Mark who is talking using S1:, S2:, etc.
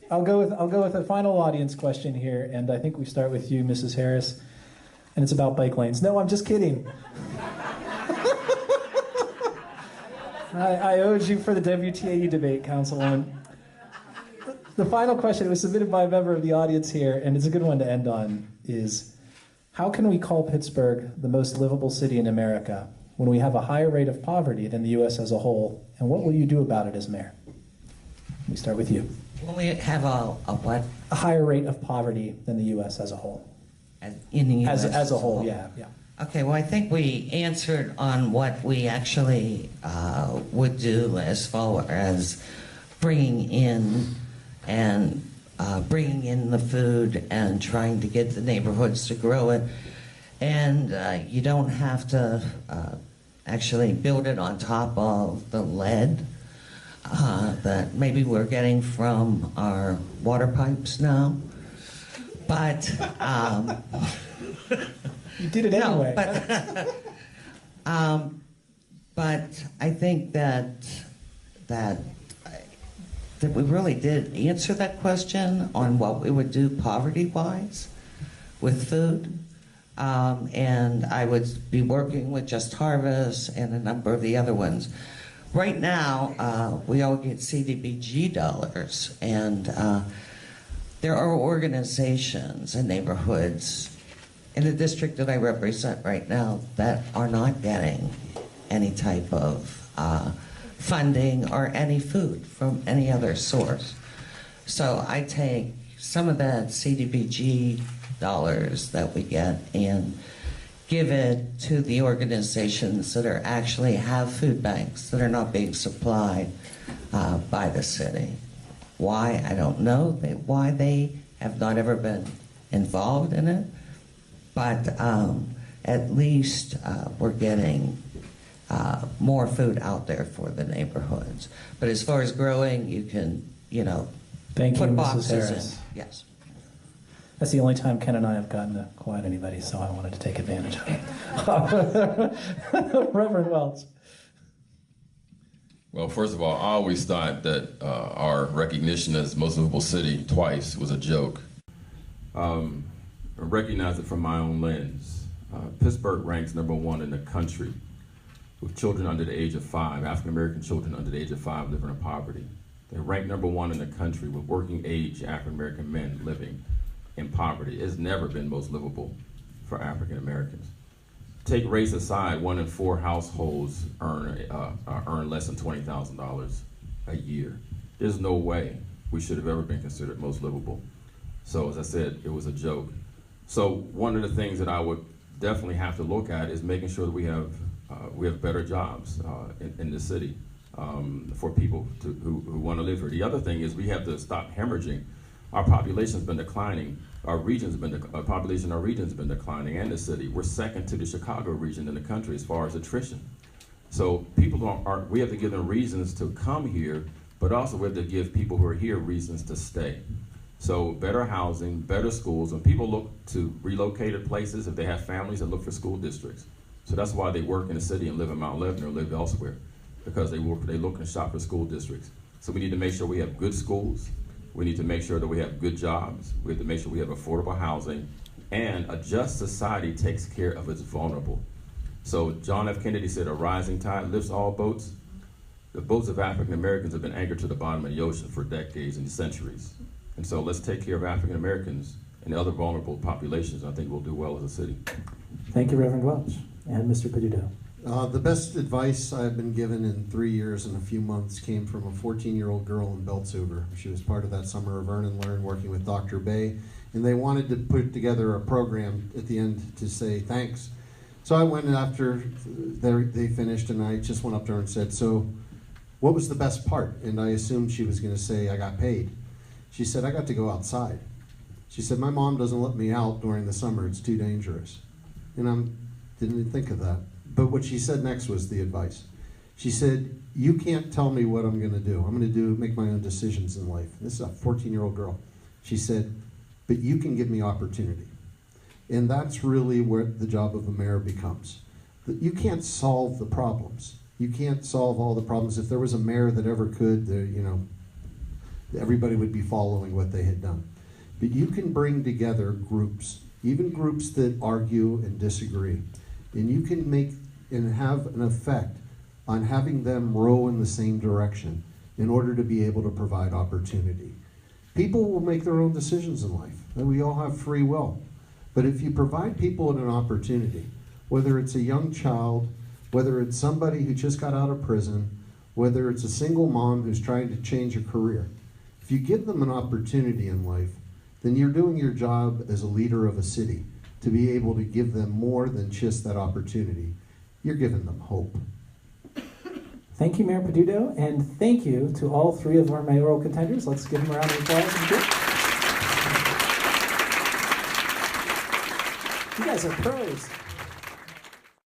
S1: I'll go with a final audience question here, and I think we start with you, Mrs. Harris, and it's about bike lanes. No, I'm just kidding. I owed you for the WTAE debate, Councilwoman. The final question, it was submitted by a member of the audience here, and it's a good one to end on, is how can we call Pittsburgh the most livable city in America when we have a higher rate of poverty than the U.S. as a whole, and what will you do about it as mayor? Let me start with you.
S2: When we have a what?
S1: A higher rate of poverty than the U.S. as a whole.
S2: In the U.S.
S1: As a whole, yeah.
S2: Okay, well, I think we answered on what we actually would do as far as bringing in the food and trying to get the neighborhoods to grow it. And you don't have to actually build it on top of the lead that maybe we're getting from our water pipes now. But
S1: you did it anyway.
S2: No, but I think that we really did answer that question on what we would do poverty-wise with food. And I would be working with Just Harvest and a number of the other ones. Right now, we all get CDBG dollars, and there are organizations and neighborhoods in the district that I represent right now that are not getting any type of funding or any food from any other source. So I take some of that CDBG dollars that we get and give it to the organizations that are actually have food banks that are not being supplied by the city. Why? I don't know why they have not ever been involved in it, but at least we're getting more food out there for the neighborhoods. But as far as growing, you can,
S1: Thank
S2: put
S1: you,
S2: boxes
S1: Mrs. Harris.
S2: in. Yes.
S1: That's the only time Ken and I have gotten to quiet anybody, so I wanted to take advantage of it. Reverend Welch.
S3: Well, first of all, I always thought that our recognition as most livable city twice was a joke. I recognize it from my own lens. Pittsburgh ranks #1 in the country with children under the age of 5, African-American children under the age of 5 living in poverty. They rank #1 in the country with working age African-American men living in poverty. It's never been most livable for African-Americans. Take race aside, 1 in 4 households earn less than $20,000 a year. There's no way we should have ever been considered most livable. So as I said, it was a joke. So one of the things that I would definitely have to look at is making sure that we have better jobs in the city for people who want to live here. The other thing is we have to stop hemorrhaging. Our population's been declining. Our population in our region's been declining, and the city. We're second to the Chicago region in the country as far as attrition. So people we have to give them reasons to come here, but also we have to give people who are here reasons to stay. So better housing, better schools. When people look to relocated places, if they have families, they look for school districts. So that's why they work in the city and live in Mount Lebanon or live elsewhere, because they look and shop for school districts. So we need to make sure we have good schools. We need to make sure that we have good jobs. We have to make sure we have affordable housing. And a just society takes care of its vulnerable. So John F. Kennedy said, a rising tide lifts all boats. The boats of African Americans have been anchored to the bottom of the ocean for decades and centuries. And so let's take care of African Americans and other vulnerable populations. I think we'll do well as a city.
S1: Thank you, Reverend Welch. And Mr. Peduto.
S4: The best advice I've been given in 3 years and a few months came from a 14-year-old girl in Beltsover. She was part of that Summer of Earn and Learn working with Dr. Bay, and they wanted to put together a program at the end to say thanks. So I went after they finished, and I just went up to her and said, so what was the best part? And I assumed she was going to say, I got paid. She said, I got to go outside. She said, my mom doesn't let me out during the summer. It's too dangerous. And I didn't even think of that. But what she said next was the advice. She said, you can't tell me what I'm going to do. I'm going to make my own decisions in life. This is a 14-year-old girl. She said, but you can give me opportunity. And that's really where the job of a mayor becomes. That you can't solve the problems. You can't solve all the problems. If there was a mayor that ever could, everybody would be following what they had done. But you can bring together groups, even groups that argue and disagree, and you can make and have an effect on having them row in the same direction in order to be able to provide opportunity. People will make their own decisions in life, and we all have free will. But if you provide people an opportunity, whether it's a young child, whether it's somebody who just got out of prison, whether it's a single mom who's trying to change a career, if you give them an opportunity in life, then you're doing your job as a leader of a city to be able to give them more than just that opportunity. You're giving them hope.
S1: Thank you, Mayor Peduto, and thank you to all three of our mayoral contenders. Let's give them a round of applause. You guys are pros.